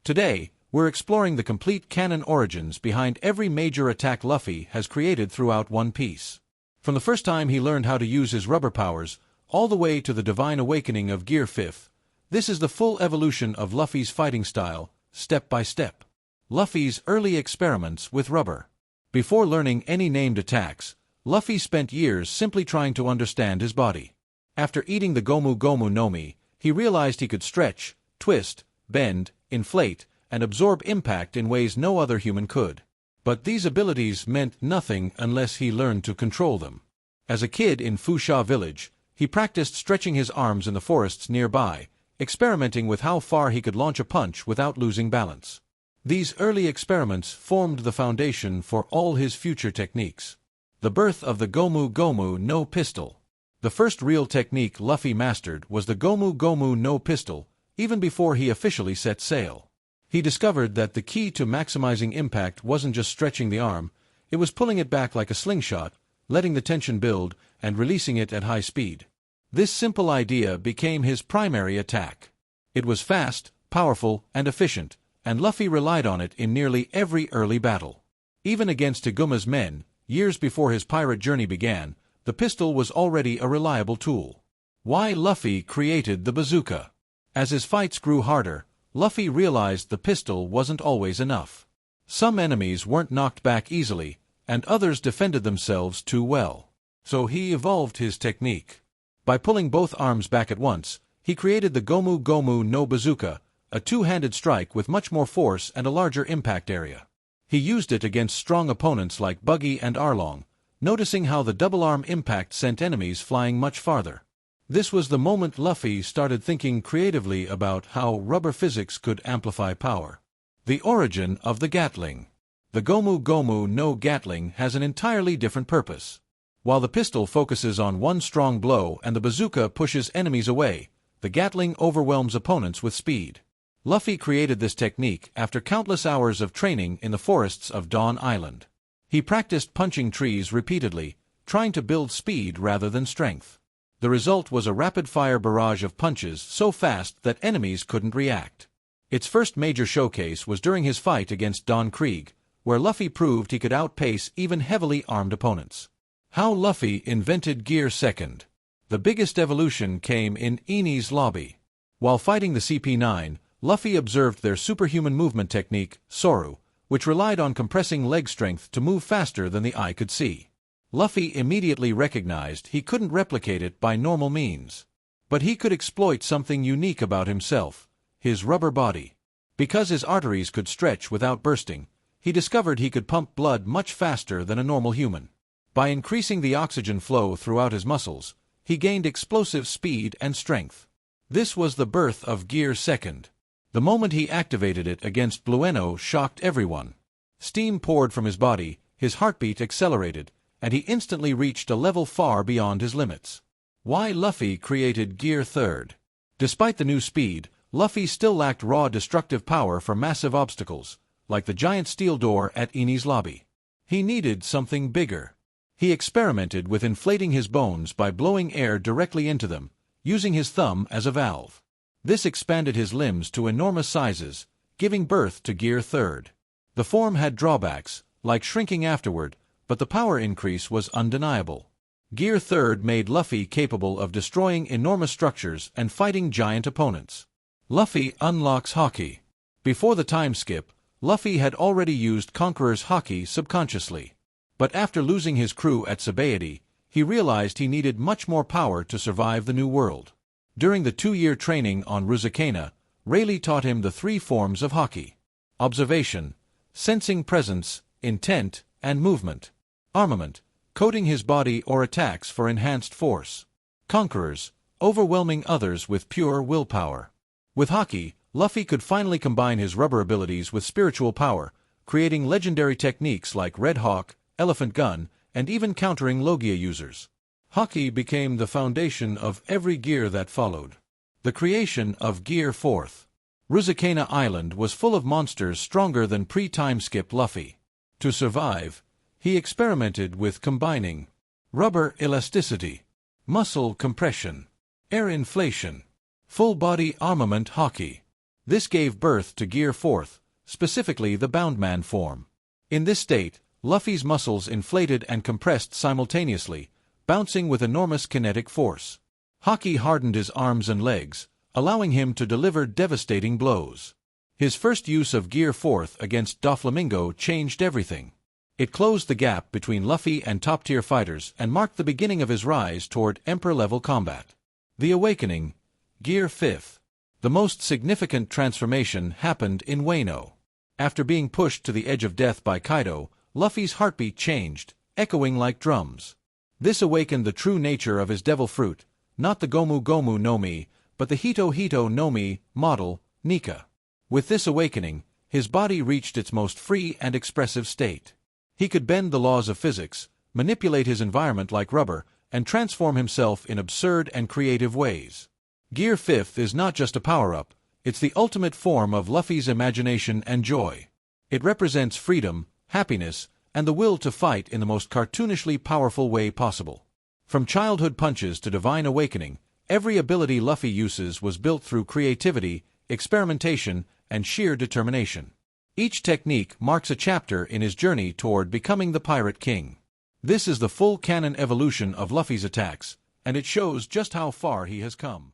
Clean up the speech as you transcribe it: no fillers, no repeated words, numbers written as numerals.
Today, we're exploring the complete canon origins behind every major attack Luffy has created throughout One Piece. From the first time he learned how to use his rubber powers, all the way to the divine awakening of Gear 5th, this is the full evolution of Luffy's fighting style, step by step. Luffy's early experiments with rubber. Before learning any named attacks, Luffy spent years simply trying to understand his body. After eating the Gomu Gomu no Mi, he realized he could stretch, twist, bend, inflate, and absorb impact in ways no other human could. But these abilities meant nothing unless he learned to control them. As a kid in Fusha village, he practiced stretching his arms in the forests nearby, experimenting with how far he could launch a punch without losing balance. These early experiments formed the foundation for all his future techniques. The birth of the Gomu Gomu no Pistol. The first real technique Luffy mastered was the Gomu Gomu no Pistol, even before he officially set sail. He discovered that the key to maximizing impact wasn't just stretching the arm, it was pulling it back like a slingshot, letting the tension build, and releasing it at high speed. This simple idea became his primary attack. It was fast, powerful, and efficient, and Luffy relied on it in nearly every early battle. Even against Taguma's men, years before his pirate journey began, the pistol was already a reliable tool. Why Luffy created the bazooka? As his fights grew harder, Luffy realized the pistol wasn't always enough. Some enemies weren't knocked back easily, and others defended themselves too well. So he evolved his technique. By pulling both arms back at once, he created the Gomu Gomu no Bazooka, a two-handed strike with much more force and a larger impact area. He used it against strong opponents like Buggy and Arlong, noticing how the double-arm impact sent enemies flying much farther. This was the moment Luffy started thinking creatively about how rubber physics could amplify power. The origin of the Gatling. The Gomu Gomu no Gatling has an entirely different purpose. While the pistol focuses on one strong blow and the bazooka pushes enemies away, the Gatling overwhelms opponents with speed. Luffy created this technique after countless hours of training in the forests of Dawn Island. He practiced punching trees repeatedly, trying to build speed rather than strength. The result was a rapid-fire barrage of punches so fast that enemies couldn't react. Its first major showcase was during his fight against Don Krieg, where Luffy proved he could outpace even heavily armed opponents. How Luffy invented Gear 2nd. The biggest evolution came in Enies Lobby. While fighting the CP9, Luffy observed their superhuman movement technique, Soru, which relied on compressing leg strength to move faster than the eye could see. Luffy immediately recognized he couldn't replicate it by normal means. But he could exploit something unique about himself, his rubber body. Because his arteries could stretch without bursting, he discovered he could pump blood much faster than a normal human. By increasing the oxygen flow throughout his muscles, he gained explosive speed and strength. This was the birth of Gear 2nd. The moment he activated it against Blueno shocked everyone. Steam poured from his body, his heartbeat accelerated, and he instantly reached a level far beyond his limits. Why Luffy created Gear 3rd. Despite the new speed, Luffy still lacked raw destructive power for massive obstacles, like the giant steel door at Enies Lobby. He needed something bigger. He experimented with inflating his bones by blowing air directly into them, using his thumb as a valve. This expanded his limbs to enormous sizes, giving birth to Gear 3rd. The form had drawbacks, like shrinking afterward, but the power increase was undeniable. Gear 3rd made Luffy capable of destroying enormous structures and fighting giant opponents. Luffy unlocks Haki. Before the time skip, Luffy had already used Conqueror's Haki subconsciously. But after losing his crew at Sabaody, he realized he needed much more power to survive the new world. During the 2-year training on Ruzakana, Rayleigh taught him the 3 forms of Haki: observation, sensing presence, intent, and movement. Armament, coating his body or attacks for enhanced force. Conquerors, overwhelming others with pure willpower. With Haki, Luffy could finally combine his rubber abilities with spiritual power, creating legendary techniques like Red Hawk, Elephant Gun, and even countering Logia users. Haki became the foundation of every gear that followed. The creation of Gear 4th. Ruzakana Island was full of monsters stronger than pre-time skip Luffy. To survive, he experimented with combining rubber elasticity, muscle compression, air inflation, full-body armament Haki. This gave birth to Gear 4th, specifically the Boundman form. In this state, Luffy's muscles inflated and compressed simultaneously, bouncing with enormous kinetic force. Haki hardened his arms and legs, allowing him to deliver devastating blows. His first use of Gear 4th against Doflamingo changed everything. It closed the gap between Luffy and top-tier fighters and marked the beginning of his rise toward Emperor-level combat. The Awakening, Gear 5th. The most significant transformation happened in Wano. After being pushed to the edge of death by Kaido, Luffy's heartbeat changed, echoing like drums. This awakened the true nature of his devil fruit, not the Gomu Gomu no Mi, but the Hito Hito no Mi model, Nika. With this awakening, his body reached its most free and expressive state. He could bend the laws of physics, manipulate his environment like rubber, and transform himself in absurd and creative ways. Gear 5th is not just a power-up, it's the ultimate form of Luffy's imagination and joy. It represents freedom, happiness, and the will to fight in the most cartoonishly powerful way possible. From childhood punches to divine awakening, every ability Luffy uses was built through creativity, experimentation, and sheer determination. Each technique marks a chapter in his journey toward becoming the Pirate King. This is the full canon evolution of Luffy's attacks, and it shows just how far he has come.